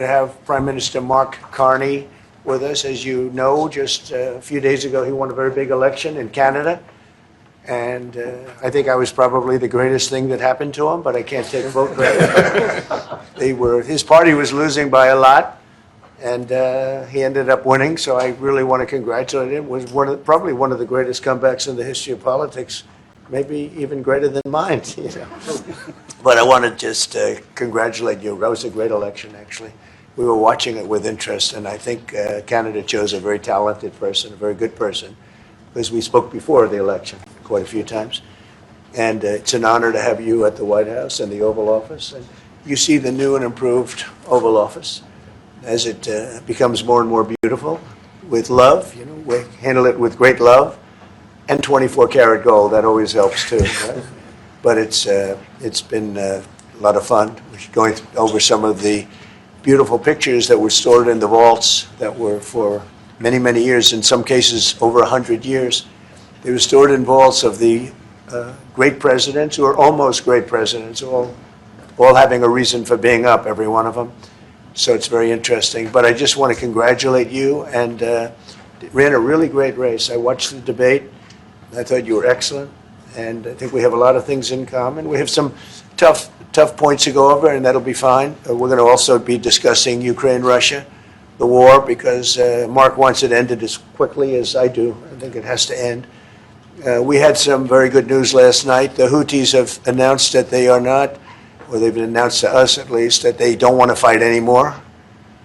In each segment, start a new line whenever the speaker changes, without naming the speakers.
to have Prime Minister Mark Carney with us. As you know, just a few days ago, he won a very big election in Canada. And I think I was probably the greatest thing that happened to him, but I can't take vote credit. His party was losing by a lot, and he ended up winning. So I really want to congratulate him. It was probably one of the greatest comebacks in the history of politics, maybe even greater than mine. You know. But I want to just congratulate you. That was a great election, actually. We were watching it with interest, and I think Canada chose a very talented person, a very good person, because we spoke before the election quite a few times. And it's an honor to have you at the White House and the Oval Office. And you see the new and improved Oval Office as it becomes more and more beautiful with love. You know, we handle it with great love and 24-karat gold. That always helps too. Right? But it's been a lot of fun. We're going over some of the beautiful pictures that were stored in the vaults that were for many, many years, in some cases over 100 years. They were stored in vaults of the great presidents, or almost great presidents, all having a reason for being up, every one of them. So it's very interesting. But I just want to congratulate you, and ran a really great race. I watched the debate. I thought you were excellent, and I think we have a lot of things in common. We have some tough points to go over, and that'll be fine. We're going to also be discussing Ukraine, Russia, the war, because Mark wants it ended as quickly as I do. I think it has to end. We had some very good news last night. The Houthis have announced that they are not, or they've announced to us at least, that they don't want to fight anymore.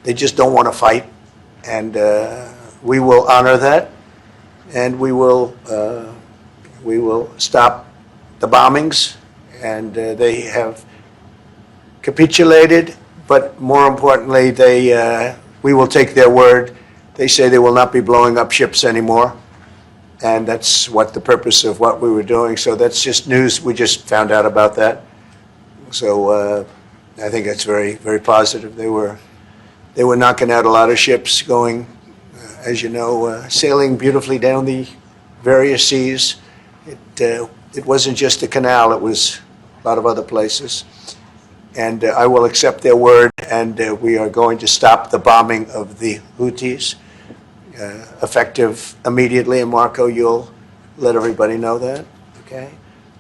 They just don't want to fight. And we will honor that, and we will stop the bombings. And they have capitulated, but more importantly, we will take their word. They say they will not be blowing up ships anymore, and that's what the purpose of what we were doing. So that's just news. We just found out about that. So I think that's very, very positive. They were knocking out a lot of ships going, as you know, sailing beautifully down the various seas. It wasn't just the canal. It was a lot of other places. And I will accept their word, and we are going to stop the bombing of the Houthis, effective immediately. And Marco, you'll let everybody know that, okay?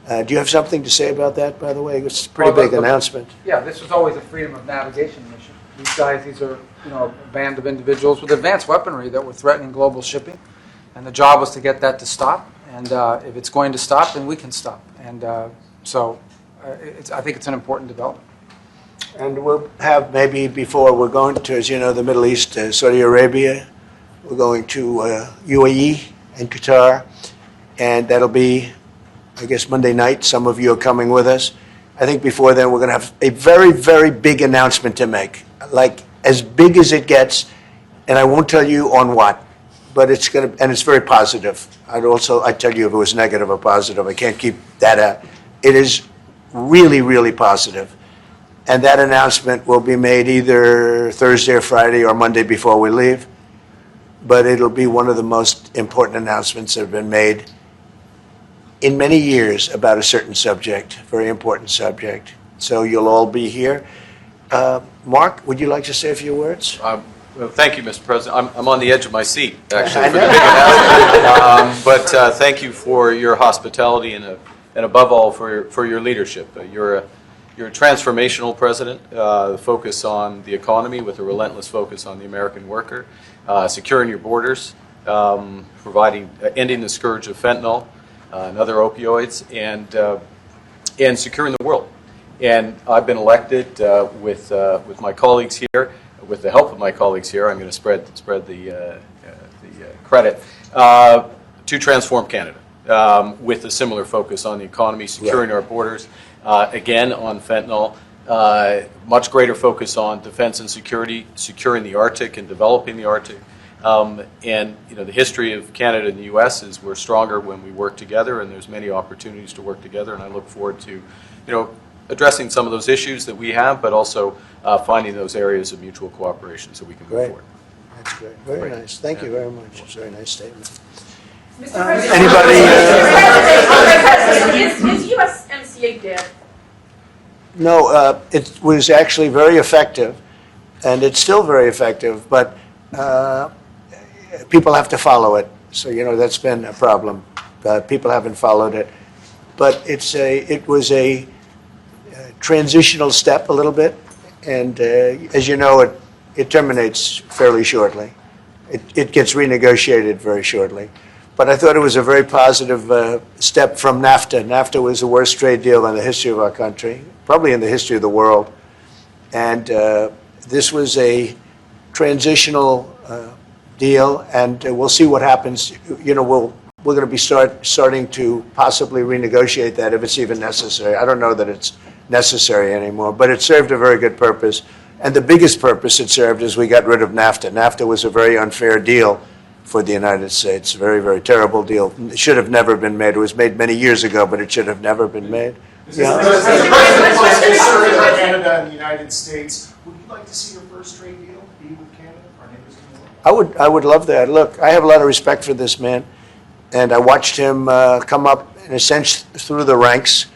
Do you have something to say about that, by the way? It's a pretty big announcement.
Yeah, this was always a freedom of navigation mission. These guys, these are a band of individuals with advanced weaponry that were threatening global shipping, and the job was to get that to stop. And if it's going to stop, then we can stop. And so I think it's an important development.
And we'll have maybe before, we're going to, as you know, the Middle East, Saudi Arabia. We're going to UAE and Qatar. And that'll be, I guess, Monday night. Some of you are coming with us. I think before then we're going to have a very, very big announcement to make. Like as big as it gets. And I won't tell you on what. But it's going to, and it's very positive. I'd tell you if it was negative or positive. I can't keep that out. It is really, really positive. And that announcement will be made either Thursday or Friday or Monday before we leave. But it'll be one of the most important announcements that have been made in many years about a certain subject, very important subject. So you'll all be here. Mark, would you like to say a few words?
Well, thank you, Mr. President. I'm on the edge of my seat, actually, for the big announcement. But thank you for your hospitality and above all for your leadership. You're a transformational president, focus on the economy with a relentless focus on the American worker, securing your borders, ending the scourge of fentanyl and other opioids, and securing the world. And I've been elected with my colleagues here. With the help of my colleagues here, I'm going to spread the credit to transform Canada with a similar focus on the economy, securing our borders, again on fentanyl, much greater focus on defense and security, securing the Arctic and developing the Arctic. And the history of Canada and the U.S. is we're stronger when we work together, and there's many opportunities to work together. And I look forward to, addressing some of those issues that we have, but also finding those areas of mutual cooperation so we can move forward.
That's great. Very nice. Thank you very much. It's a very nice statement.
Mr. President,
Anybody?
Is USMCA dead?
No, it was actually very effective. and it's still very effective, but people have to follow it. So, that's been a problem. People haven't followed it. But it was a transitional step a little bit, and as you know, it terminates fairly shortly. It gets renegotiated very shortly. But I thought it was a very positive step from NAFTA. NAFTA was the worst trade deal in the history of our country, probably in the history of the world. And this was a transitional deal, and we'll see what happens. We're going to be starting to possibly renegotiate that if it's even necessary. I don't know that it's necessary anymore, but it served a very good purpose. And the biggest purpose it served is we got rid of NAFTA. NAFTA was a very unfair deal for the United States. A very, very terrible deal. It should have never been made. It was made many years ago, but it should have never been made.
Yeah. Canada and the United States. Would you like to see your first trade deal be with Canada? Our neighbors in the world?
I would love that. Look, I have a lot of respect for this man, and I watched him come up in a sense through the ranks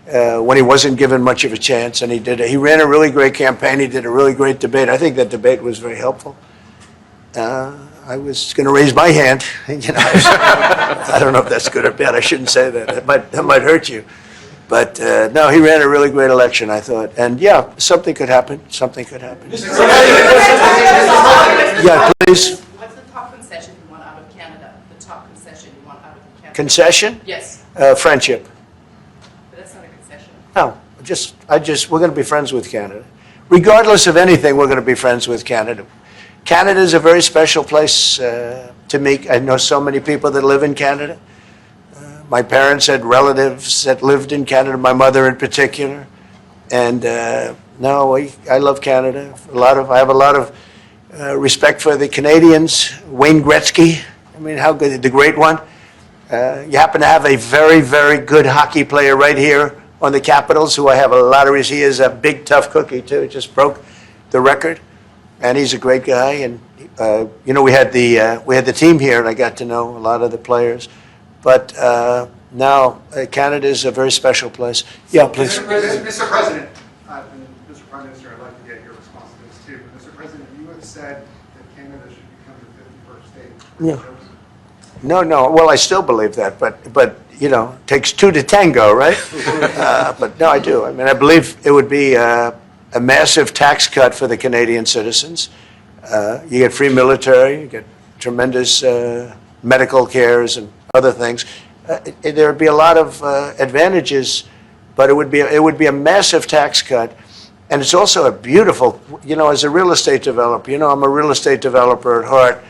when he wasn't given much of a chance, and he ran a really great campaign. He did a really great debate. I think that debate was very helpful. I was going to raise my hand. I don't know if that's good or bad. I shouldn't say that. That might hurt you. But no, he ran a really great election, I thought. And yeah, something could happen. Something could happen. Yeah, please.
What's the top concession you want out of Canada? The top concession you want out of Canada?
Concession?
Yes.
Friendship.
But that's not a concession.
No, we're going to be friends with Canada. Regardless of anything, we're going to be friends with Canada. Canada is a very special place to me. I know so many people that live in Canada. My parents had relatives that lived in Canada, my mother in particular. And no, I love Canada. I have a lot of respect for the Canadians. Wayne Gretzky, I mean, how good, the great one. You happen to have a very, very good hockey player right here on the Capitals, who I have a lot of respect. He is a big, tough cookie, too. He just broke the record. And he's a great guy. And, we had the team here, and I got to know a lot of the players. But now, Canada is a very special place. Yeah, please.
Mr. President, and Mr. Prime Minister, I'd like to get your response to this too. But Mr. President, you have said that Canada should become the 51st state.
Yeah. No. Well, I still believe that, but it takes two to tango, right? But no, I do. I mean, I believe it would be a massive tax cut for the Canadian citizens. You get free military, you get tremendous medical cares and other things. There would be a lot of advantages, but it would be a massive tax cut. And it's also a beautiful, as a real estate developer, I'm a real estate developer at heart.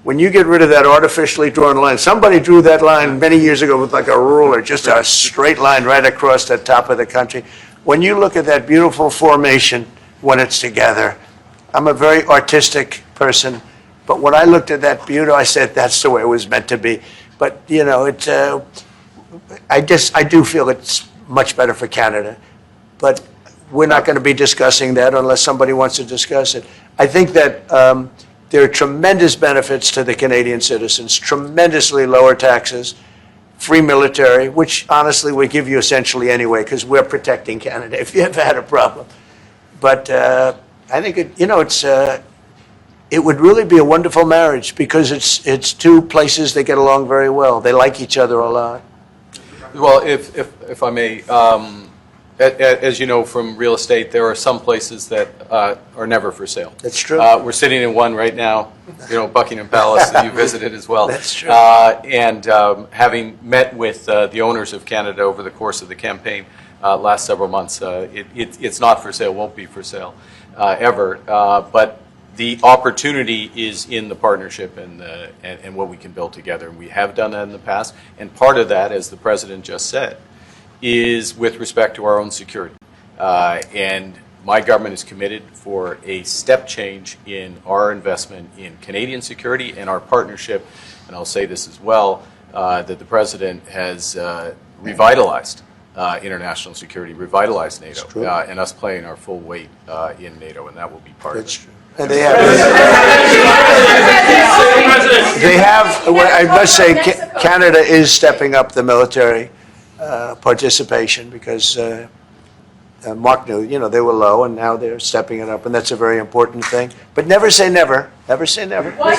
When you get rid of that artificially drawn line, somebody drew that line many years ago with like a ruler, just a straight line right across the top of the country. When you look at that beautiful formation when it's together, I'm a very artistic person, but when I looked at that beauty, I said that's the way it was meant to be. But I do feel it's much better for Canada, but we're not going to be discussing that unless somebody wants to discuss it. I think that there are tremendous benefits to the Canadian citizens, tremendously lower taxes, free military, which honestly we give you essentially anyway because we're protecting Canada if you ever had a problem. But I think it would really be a wonderful marriage because it's two places that get along very well. They like each other a lot.
Well, if I may, as you know from real estate, there are some places that are never for sale.
That's true.
We're sitting in one right now, Buckingham Palace that you visited as well.
That's true.
And having met with the owners of Canada over the course of the campaign last several months, it's not for sale, won't be for sale ever. But the opportunity is in the partnership and what we can build together. And we have done that in the past. And part of that, as the President just said, is with respect to our own security. And my government is committed for a step change in our investment in Canadian security and our partnership, and I'll say this as well, that the President has revitalized international security, revitalized NATO, and us playing our full weight in NATO, and that will be part of it.
That's true. And they have, I must say, Canada is stepping up the military participation because Mark knew, they were low, and now they're stepping it up, and that's a very important thing. But never say never. Never say never.
What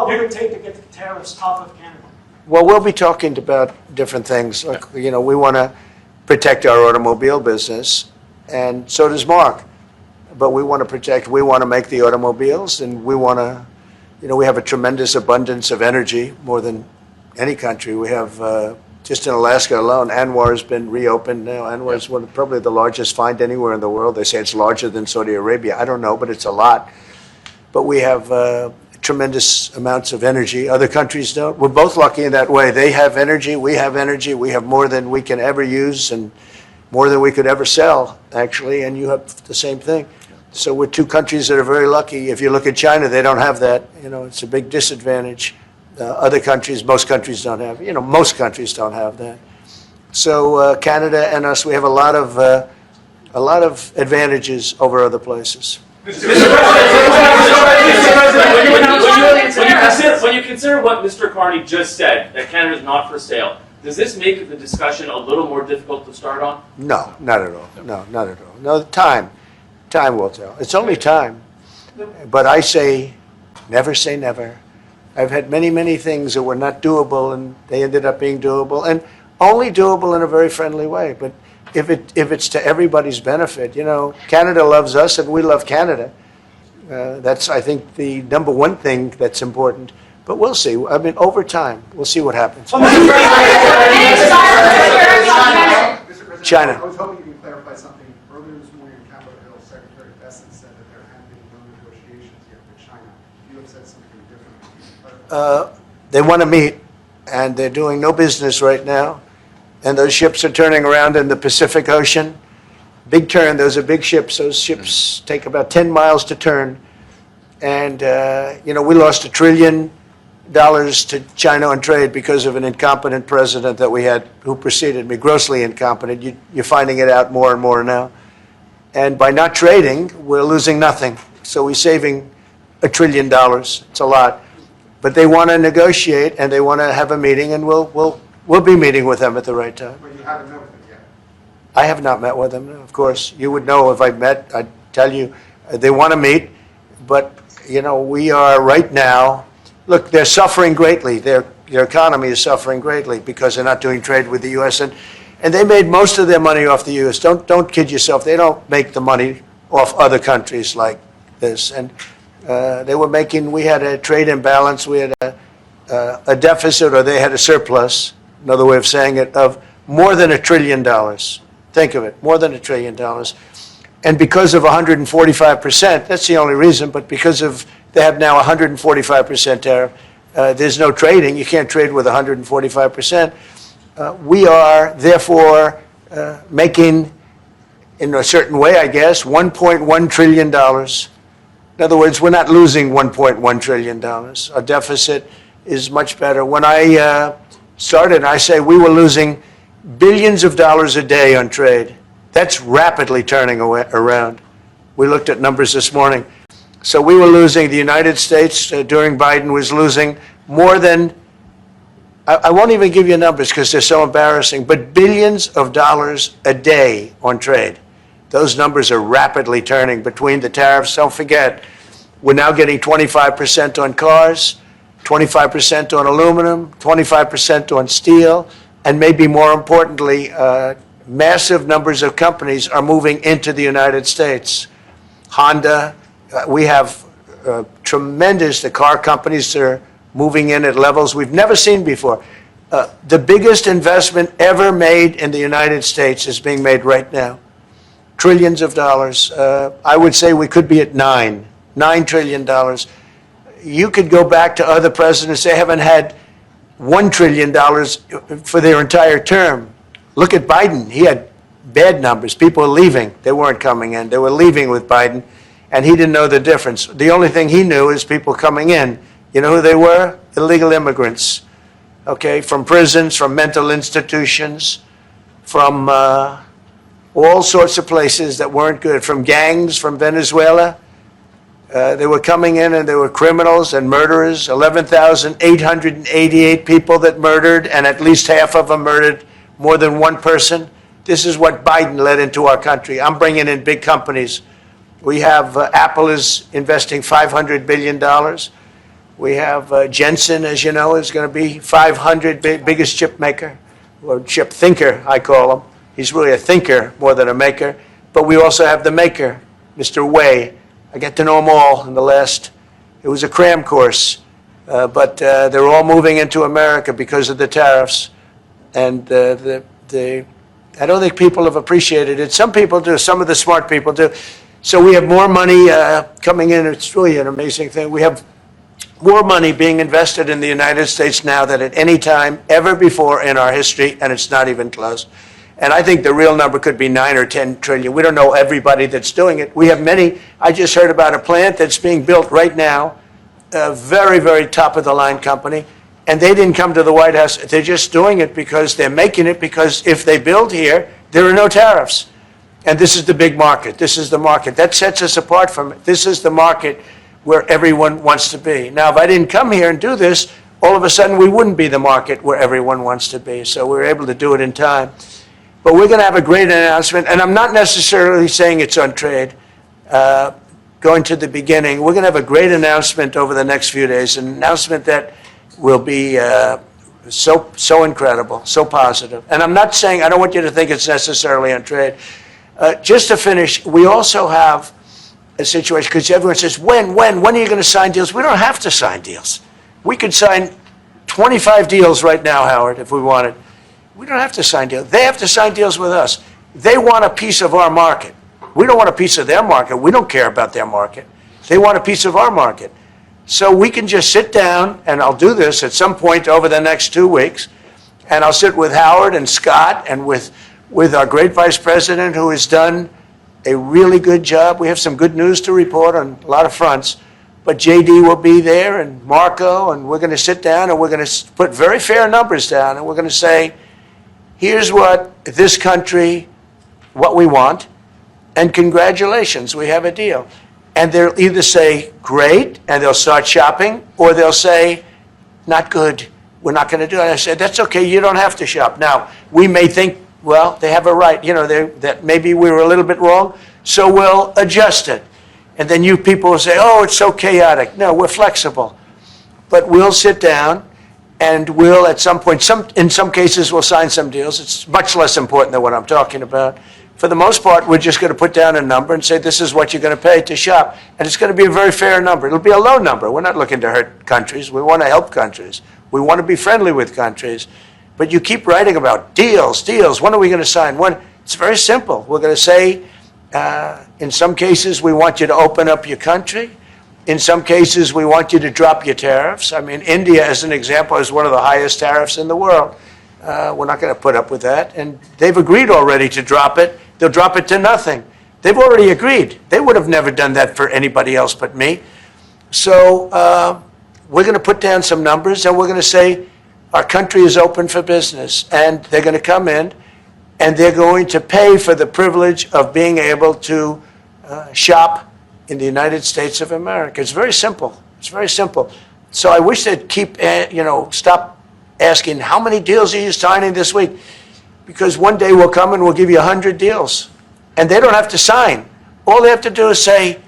would it take to get the tariffs off of Canada?
Well, we'll be talking about different things. Like, we want to protect our automobile business, and so does Mark. But we want to make the automobiles, and we want to, we have a tremendous abundance of energy, more than any country. We have, just in Alaska alone, Anwar has been reopened now. Anwar is probably the largest find anywhere in the world. They say it's larger than Saudi Arabia. I don't know, but it's a lot. But we have tremendous amounts of energy. Other countries don't. We're both lucky in that way. They have energy. We have energy. We have more than we can ever use and more than we could ever sell, actually, and you have the same thing. So we're two countries that are very lucky. If you look at China, they don't have that. It's a big disadvantage. Other countries, most countries don't have. Most countries don't have that. So Canada and us, we have a lot of advantages over other places.
Mr. President, when you consider what Mr. Carney just said, that Canada is not for sale, does this make the discussion a little more difficult to start on?
No, not at all. No, not at all. No, time will tell. It's only time. But I say never. I've had many things that were not doable, and they ended up being doable, and only doable in a very friendly way. But if it's to everybody's benefit, Canada loves us, and we love Canada. That's, I think, the number one thing that's important. But we'll see. I mean, over time, we'll see what happens. China.
I was hoping you could clarify something. Earlier this morning in Capitol Hill, Secretary Bessent said that there had been no negotiations yet with China. You have said something different.
They want to meet, and they're doing no business right now. And those ships are turning around in the Pacific Ocean. Big turn. Those are big ships. Those ships take about 10 miles to turn. And, we lost $1 trillion to China on trade because of an incompetent president that we had who preceded me, grossly incompetent. You're finding it out more and more now. And by not trading, we're losing nothing. So we're saving $1 trillion. It's a lot. But they want to negotiate, and they want to have a meeting, and we'll be meeting with them at the right time.
But you haven't met with them yet.
I have not met with them, of course. You would know if I met. I'd tell you. They want to meet, but, we are right now. Look, they're suffering greatly. Their economy is suffering greatly because they're not doing trade with the U.S. And they made most of their money off the U.S. Don't kid yourself. They don't make the money off other countries like this. And we had a trade imbalance. We had a deficit, or they had a surplus, another way of saying it, of more than $1 trillion. Think of it, more than $1 trillion. And because of 145%, that's the only reason, but because of they have now 145% tariff, there's no trading. You can't trade with 145%. We are, therefore, making, in a certain way, I guess, $1.1 trillion. In other words, we're not losing $1.1 trillion. Our deficit is much better. When I started, I say we were losing billions of dollars a day on trade. That's rapidly turning around. We looked at numbers this morning. So we were losing, the United States during Biden was losing more than, I won't even give you numbers because they're so embarrassing, but billions of dollars a day on trade. Those numbers are rapidly turning between the tariffs. Don't forget, we're now getting 25% on cars, 25% on aluminum, 25% on steel, and maybe more importantly, massive numbers of companies are moving into the United States. Honda, we have the car companies that are moving in at levels we've never seen before. The biggest investment ever made in the United States is being made right now. Trillions of dollars. I would say we could be at $9 trillion. You could go back to other presidents. They haven't had $1 trillion for their entire term. Look at Biden. He had bad numbers. People were leaving. They weren't coming in. They were leaving with Biden, and he didn't know the difference. The only thing he knew is people coming in. You know who they were? Illegal immigrants, okay, from prisons, from mental institutions, from all sorts of places that weren't good, from gangs, from Venezuela. They were coming in and they were criminals and murderers, 11,888 people that murdered, and at least half of them murdered more than one person. This is what Biden led into our country. I'm bringing in big companies. We have Apple is investing $500 billion. We have Jensen, as you know, is going to be 500 biggest chip maker, or chip thinker, I call him. He's really a thinker more than a maker. But we also have the maker, Mr. Wei. I get to know them all in the last, it was a cram course. But they're all moving into America because of the tariffs. And I don't think people have appreciated it. Some people do. Some of the smart people do. So we have more money coming in. It's really an amazing thing. We have more money being invested in the United States now than at any time ever before in our history, and it's not even close. And I think the real number could be 9 or 10 trillion. We don't know everybody that's doing it. We have many. I just heard about a plant that's being built right now, a very, very top-of-the-line company. And they didn't come to the White House. They're just doing it because they're making it because if they build here, there are no tariffs. And this is the big market. This is the market. That sets us apart from it. This is the market where everyone wants to be. Now, if I didn't come here and do this, all of a sudden we wouldn't be the market where everyone wants to be. So we're able to do it in time. But we're going to have a great announcement. And I'm not necessarily saying it's on trade. Going to the beginning, we're going to have a great announcement over the next few days, an announcement that will be so incredible, so positive. And I'm not saying, I don't want you to think it's necessarily on trade. Just to finish, we also have a situation, because everyone says, when are you going to sign deals? We don't have to sign deals. We could sign 25 deals right now, Howard, if we wanted. We don't have to sign deals. They have to sign deals with us. They want a piece of our market. We don't want a piece of their market. We don't care about their market. They want a piece of our market. So we can just sit down, and I'll do this at some point over the next 2 weeks, and I'll sit with Howard and Scott and with our great vice president who has done a really good job. We have some good news to report on a lot of fronts, but JD will be there and Marco, and we're going to sit down and we're going to put very fair numbers down, and we're going to say, here's what this country, what we want, and congratulations, we have a deal. And they'll either say, great, and they'll start shopping, or they'll say, not good, we're not going to do it. And I said, that's okay, you don't have to shop. Now, we may think, well, they have a right, that maybe we were a little bit wrong, so we'll adjust it. And then you people will say, oh, it's so chaotic. No, we're flexible. But we'll sit down, and we'll, at some point, in some cases, we'll sign some deals. It's much less important than what I'm talking about. For the most part, we're just going to put down a number and say, this is what you're going to pay to shop. And it's going to be a very fair number. It'll be a low number. We're not looking to hurt countries. We want to help countries. We want to be friendly with countries. But you keep writing about deals. When are we going to sign? When? It's very simple. We're going to say, in some cases, we want you to open up your country. In some cases, we want you to drop your tariffs. I mean, India, as an example, has one of the highest tariffs in the world. We're not going to put up with that. And they've agreed already to drop it. They'll drop it to nothing. They've already agreed. They would have never done that for anybody else but me. So we're going to put down some numbers, and we're going to say our country is open for business. And they're going to come in, and they're going to pay for the privilege of being able to shop in the United States of America. It's very simple. It's very simple. So I wish they'd stop asking, how many deals are you signing this week? Because one day we'll come and we'll give you 100 deals. And they don't have to sign. All they have to do is say,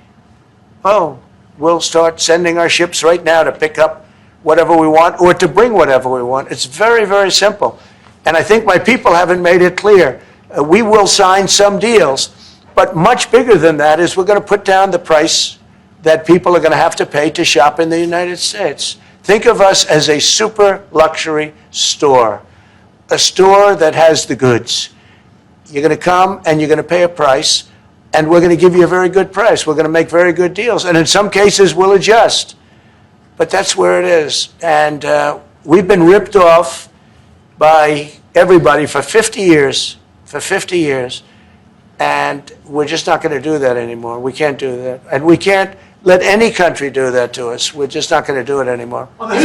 oh, we'll start sending our ships right now to pick up whatever we want or to bring whatever we want. It's very, very simple. And I think my people haven't made it clear. We will sign some deals, but much bigger than that is we're going to put down the price that people are going to have to pay to shop in the United States. Think of us as a super luxury store. A store that has the goods. You're going to come and you're going to pay a price, and we're going to give you a very good price. We're going to make very good deals, and in some cases we'll adjust. But that's where it is. And we've been ripped off by everybody for 50 years. For 50 years. And we're just not going to do that anymore. We can't do that. And we can't let any country do that to us. We're just not going to do it anymore.
Can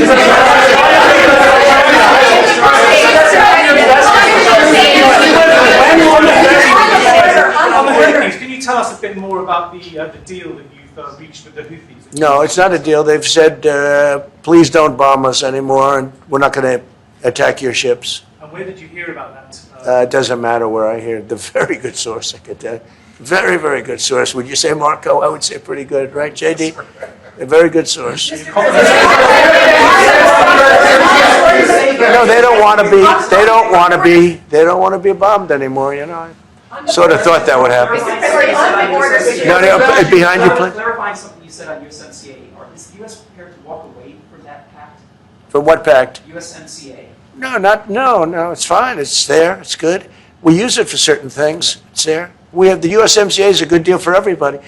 you tell us a bit more about the deal that you've reached with the Houthis?
No, it's not a deal. They've said, please don't bomb us anymore, and we're not going to attack your ships.
And where did you hear about that?
It doesn't matter where I hear it. The very good source, I could tell you. Very, very good source. Would you say, Marco? I would say pretty good, right, JD? A very good source. No, they don't want to be. They don't want to be. They don't want to be bombed anymore. You know, I sort of thought that would happen. No, no, behind you, please.
Clarifying something you said on USMCA. Is the U.S. prepared to walk away from that pact?
For what pact?
USMCA.
No. It's fine. It's there. It's good. We use it for certain things. It's there. We have the USMCA is a good deal for everybody.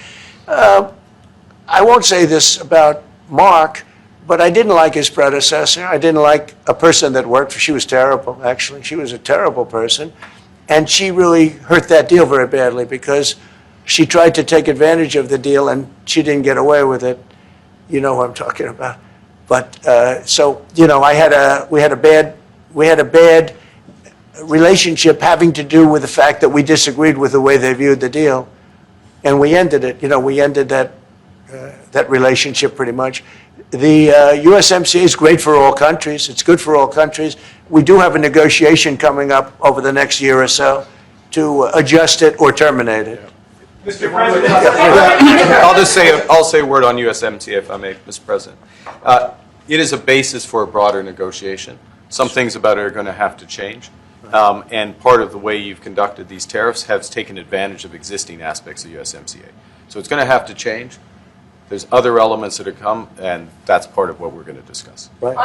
I won't say this about Mark, but I didn't like his predecessor. I didn't like a person that worked for. She was terrible, actually. She was a terrible person. And she really hurt that deal very badly because she tried to take advantage of the deal and she didn't get away with it. You know what I'm talking about. But so, you know, we had a bad relationship having to do with the fact that we disagreed with the way they viewed the deal. And we ended it. You know, we ended that relationship pretty much. The USMCA is great for all countries. It's good for all countries. We do have a negotiation coming up over the next year or so to adjust it or terminate it.
Mr. President.
I'll say a word on USMCA if I may, Mr. President. It is a basis for a broader negotiation. Some things about it are going to have to change. And part of the way you've conducted these tariffs has taken advantage of existing aspects of USMCA. So it's going to have to change. There's other elements that have come, and that's part of what we're going to discuss.
Right?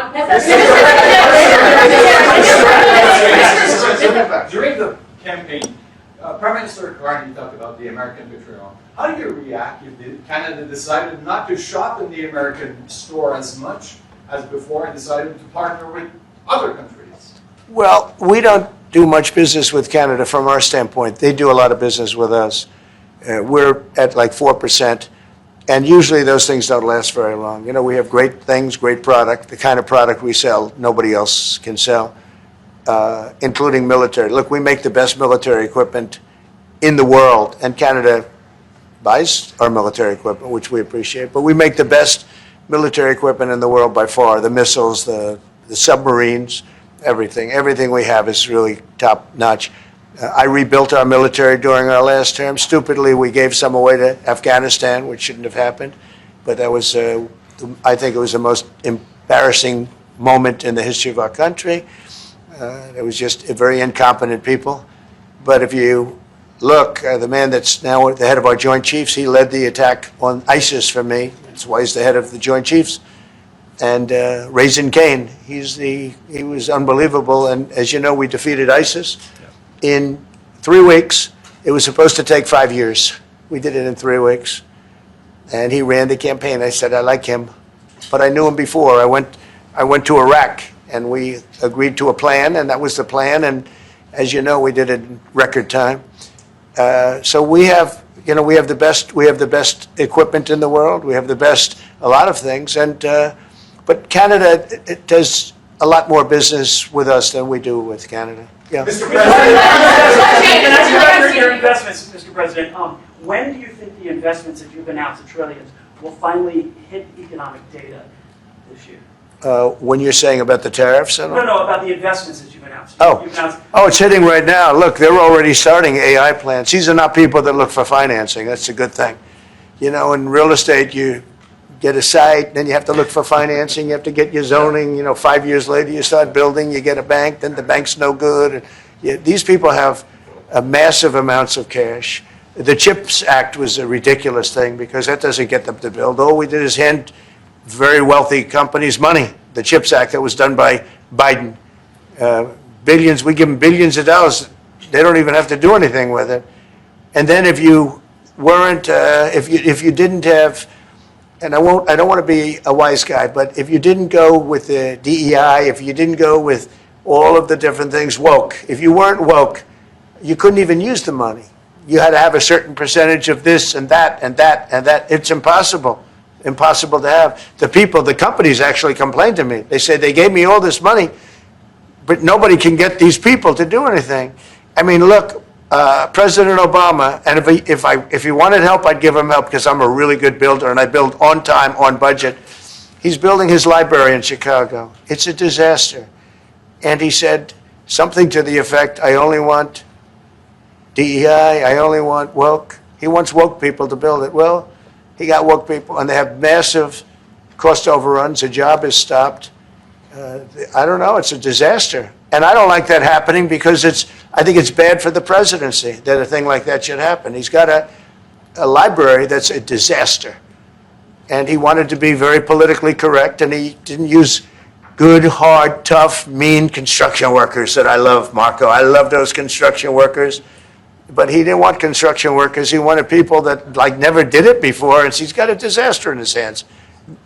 During the campaign, Prime Minister Carney talked about the American betrayal. How do you react if Canada decided not to shop in the American store as much as before and decided to partner with other countries?
Well, we don't do much business with Canada from our standpoint. They do a lot of business with us. We're at like 4%. And usually those things don't last very long. You know, we have great things, great product. The kind of product we sell, nobody else can sell, including military. Look, we make the best military equipment in the world, and Canada buys our military equipment, which we appreciate. But we make the best military equipment in the world by far. The missiles, the submarines, everything. Everything we have is really top notch. I rebuilt our military during our last term. Stupidly, we gave some away to Afghanistan, which shouldn't have happened. But that was, I think it was the most embarrassing moment in the history of our country. It was just very incompetent people. But if you look, the man that's now the head of our Joint Chiefs, he led the attack on ISIS for me. That's why he's the head of the Joint Chiefs. And Raisin Kane, he was unbelievable. And as you know, we defeated ISIS. In 3 weeks. It was supposed to take 5 years. We did it in 3 weeks. And he ran the campaign. I said, I like him. But I knew him before. I went to Iraq, and we agreed to a plan, and that was the plan. And as you know, we did it in record time. So we have the best equipment in the world. We have the best, a lot of things. And but Canada, it does a lot more business with us than we do with Canada. Yeah.
Mr. President.
Your investments, Mr. President. When do you think the investments that you've announced, the trillions, will finally hit economic data this year?
When you're saying about the tariffs?
No, about the investments that you've announced.
Oh, it's hitting right now. Look, they're already starting AI plants. These are not people that look for financing. That's a good thing. You know, in real estate, you get a site, then you have to look for financing, you have to get your zoning, 5 years later you start building, you get a bank, then the bank's no good. These people have massive amounts of cash. The CHIPS Act was a ridiculous thing because that doesn't get them to build. All we did is hand very wealthy companies money. The CHIPS Act that was done by Biden. Billions, we give them billions of dollars. They don't even have to do anything with it. And then if you weren't, if you didn't have, and I don't want to be a wise guy, but if you didn't go with the DEI, if you didn't go with all of the different things, woke, if you weren't woke, you couldn't even use the money. You had to have a certain percentage of this and that and that and that. It's impossible to have. The companies actually complained to me. They said they gave me all this money, but nobody can get these people to do anything. I mean, look, President Obama, and if he wanted help, I'd give him help because I'm a really good builder and I build on time, on budget. He's building his library in Chicago. It's a disaster. And he said something to the effect, I only want DEI, I only want woke. He wants woke people to build it. Well, he got woke people, and they have massive cost overruns. The job is stopped. I don't know. It's a disaster. And I don't like that happening because I think it's bad for the presidency that a thing like that should happen. He's got a library that's a disaster. And he wanted to be very politically correct, and he didn't use good, hard, tough, mean construction workers that I love, Marco. I love those construction workers. But he didn't want construction workers. He wanted people that like never did it before, and he's got a disaster in his hands.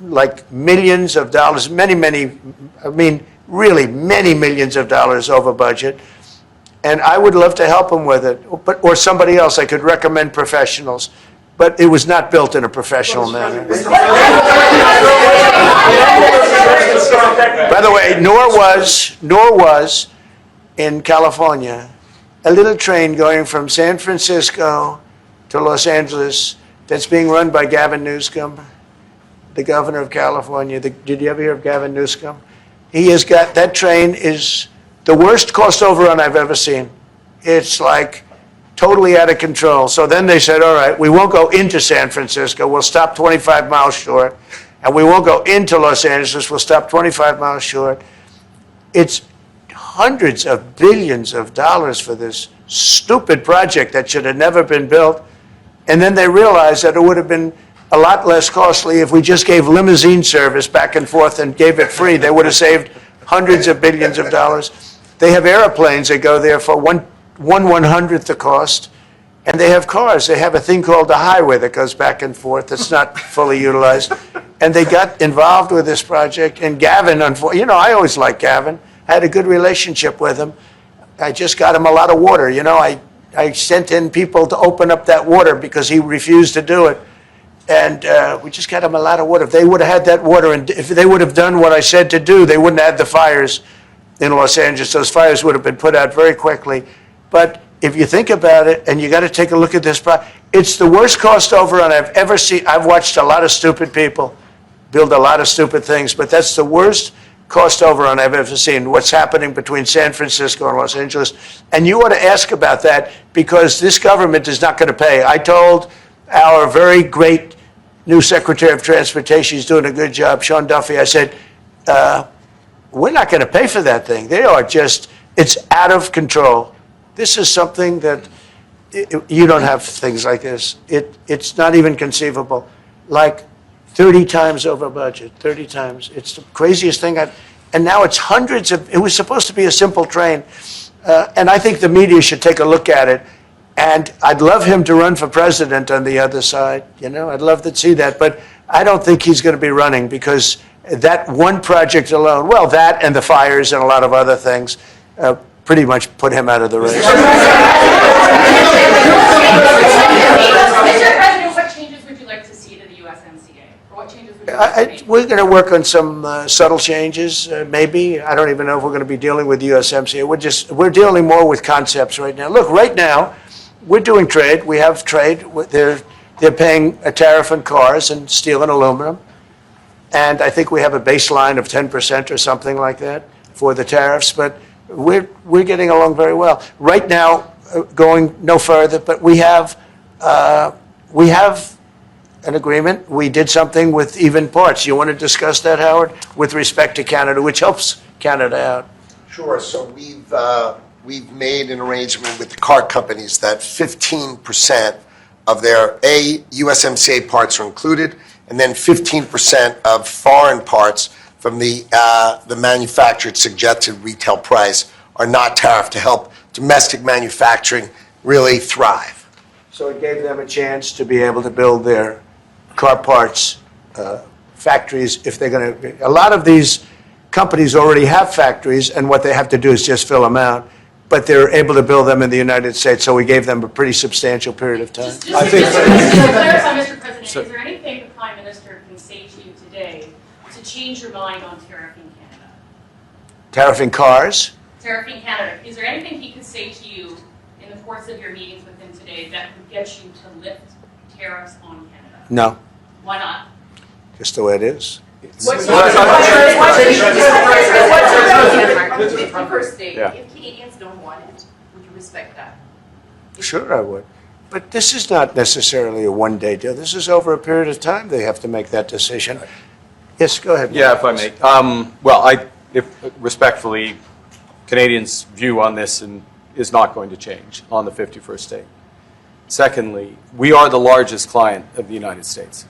Like millions of dollars, really many millions of dollars over budget. And I would love to help him with it, or somebody else. I could recommend professionals. But it was not built in a professional manner. By the way, nor was in California a little train going from San Francisco to Los Angeles that's being run by Gavin Newsom, the governor of California. Did you ever hear of Gavin Newsom? He has got, that train is the worst cost overrun I've ever seen. It's like totally out of control. So then they said, all right, we won't go into San Francisco. We'll stop 25 miles short. And we won't go into Los Angeles. We'll stop 25 miles short. It's hundreds of billions of dollars for this stupid project that should have never been built. And then they realized that it would have been a lot less costly if we just gave limousine service back and forth and gave it free. They would have saved hundreds of billions of dollars. They have airplanes that go there for one 1/100th the cost. And they have cars. They have a thing called the highway that goes back and forth that's not fully utilized. And they got involved with this project. And Gavin, you know, I always liked Gavin. I had a good relationship with him. I just got him a lot of water. You know, I sent in people to open up that water because he refused to do it. And we just got him a lot of water. If they would have had that water, and if they would have done what I said to do, they wouldn't have had the fires in Los Angeles. Those fires would have been put out very quickly. But if you think about it, and you got to take a look at this, it's the worst cost overrun I've ever seen. I've watched a lot of stupid people build a lot of stupid things, but that's the worst cost overrun I've ever seen, what's happening between San Francisco and Los Angeles. And you ought to ask about that because this government is not going to pay. I told our very great new Secretary of Transportation, he's doing a good job, Sean Duffy, I said, we're not going to pay for that thing. They are just, it's out of control. This is something that you don't have things like this. It's not even conceivable. Like 30 times over budget, 30 times. It's the craziest thing and now it's hundreds of, it was supposed to be a simple train. And I think the media should take a look at it. And I'd love him to run for president on the other side. You know, I'd love to see that. But I don't think he's going to be running because that one project alone, well, that and the fires and a lot of other things, pretty much put him out of the race.
Mr. President, what changes would you like to see to the USMCA? Or what changes would you like to make?
We're going to work on some subtle changes, maybe. I don't even know if we're going to be dealing with the USMCA. We're dealing more with concepts right now. Look, right now, we're doing trade. We have trade. They're paying a tariff on cars and steel and aluminum. And I think we have a baseline of 10% or something like that for the tariffs. But we're getting along very well. Right now, going no further, but we have an agreement. We did something with even parts. You want to discuss that, Howard, with respect to Canada, which helps Canada out?
Sure. So we've made an arrangement with the car companies that 15% of their USMCA parts are included, and then 15% of foreign parts from the manufactured suggested retail price are not tariffed to help domestic manufacturing really thrive.
So it gave them a chance to be able to build their car parts factories if they're going to. A lot of these companies already have factories, and what they have to do is just fill them out. But they're able to build them in the United States, so we gave them a pretty substantial period of time.
Just to clarify, Mr. President, is there anything the Prime Minister can say to you today to change your mind on tariffing Canada?
Tariffing cars?
Tariffing Canada. Is there anything he could say to you in the course of your meetings with him today that would get you to lift tariffs on Canada?
No,
Why not?
just the way it is.
What's
Well,
your first state?
Yeah.
If Canadians don't want it, would you respect that?
Sure I would. But this is not necessarily a one-day deal. This is over a period of time they have to make that decision. Yes, go ahead.
Yeah, if I may. Respectfully, Canadians' view on this is not going to change on the 51st state. Secondly, we are the largest client of the United States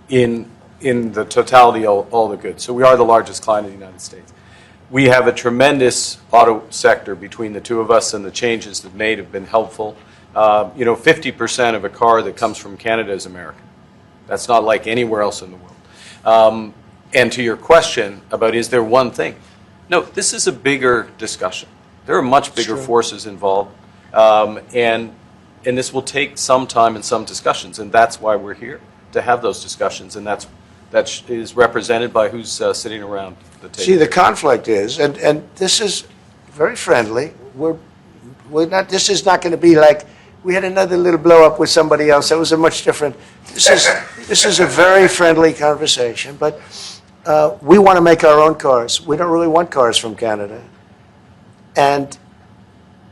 in the totality of all the goods. So we are the largest client of the United States. We have a tremendous auto sector between the two of us, and the changes that made have been helpful. 50% of a car that comes from Canada is American. That's not like anywhere else in the world. And to your question about is there one thing? No, this is a bigger discussion. There are much bigger forces involved, and this will take some time and some discussions, and that's why we're here, to have those discussions, and that is represented by who's sitting around the table.
See, the conflict is, and this is very friendly. We're not. This is not going to be like we had another little blow up with somebody else. That was a much different. This is a very friendly conversation, but we want to make our own cars. We don't really want cars from Canada, and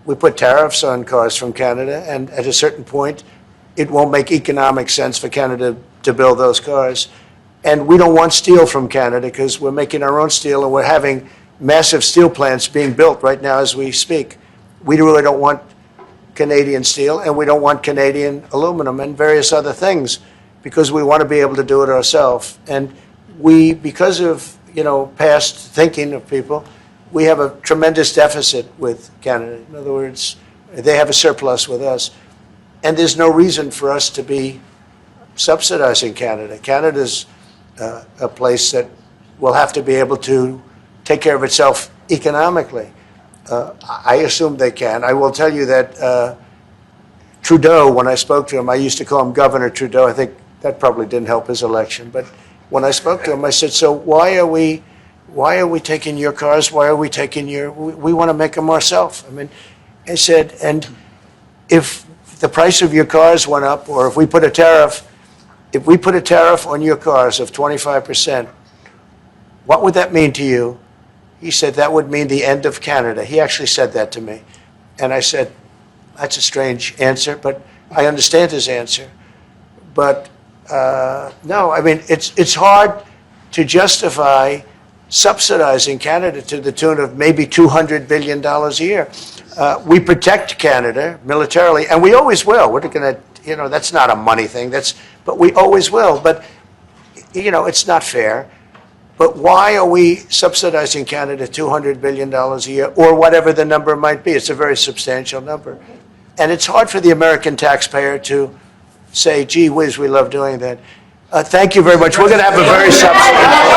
we put tariffs on cars from Canada, and at a certain point, it won't make economic sense for Canada to build those cars. And we don't want steel from Canada because we're making our own steel, and we're having massive steel plants being built right now as we speak. We really don't want Canadian steel, and we don't want Canadian aluminum and various other things because we want to be able to do it ourselves. And we, because of past thinking of people, we have a tremendous deficit with Canada. In other words, they have a surplus with us. And there's no reason for us to be subsidizing Canada. Canada's a place that will have to be able to take care of itself economically. I assume they can. I will tell you that Trudeau, when I spoke to him, I used to call him Governor Trudeau. I think that probably didn't help his election. But when I spoke to him, I said, so why are we taking your cars? Why are we taking we want to make them ourselves. I mean, I said, and if the price of your cars went up, or if we put a tariff on your cars of 25%, what would that mean to you? He said, that would mean the end of Canada. He actually said that to me. And I said, that's a strange answer, but I understand his answer. But no, I mean, it's hard to justify subsidizing Canada to the tune of maybe $200 billion a year. We protect Canada militarily, and we always will. We're going to, that's not a money thing. But we always will. But, it's not fair. But why are we subsidizing Canada $200 billion a year, or whatever the number might be? It's a very substantial number. And it's hard for the American taxpayer to say, gee whiz, we love doing that. Thank you very much. We're going to have a very substantial...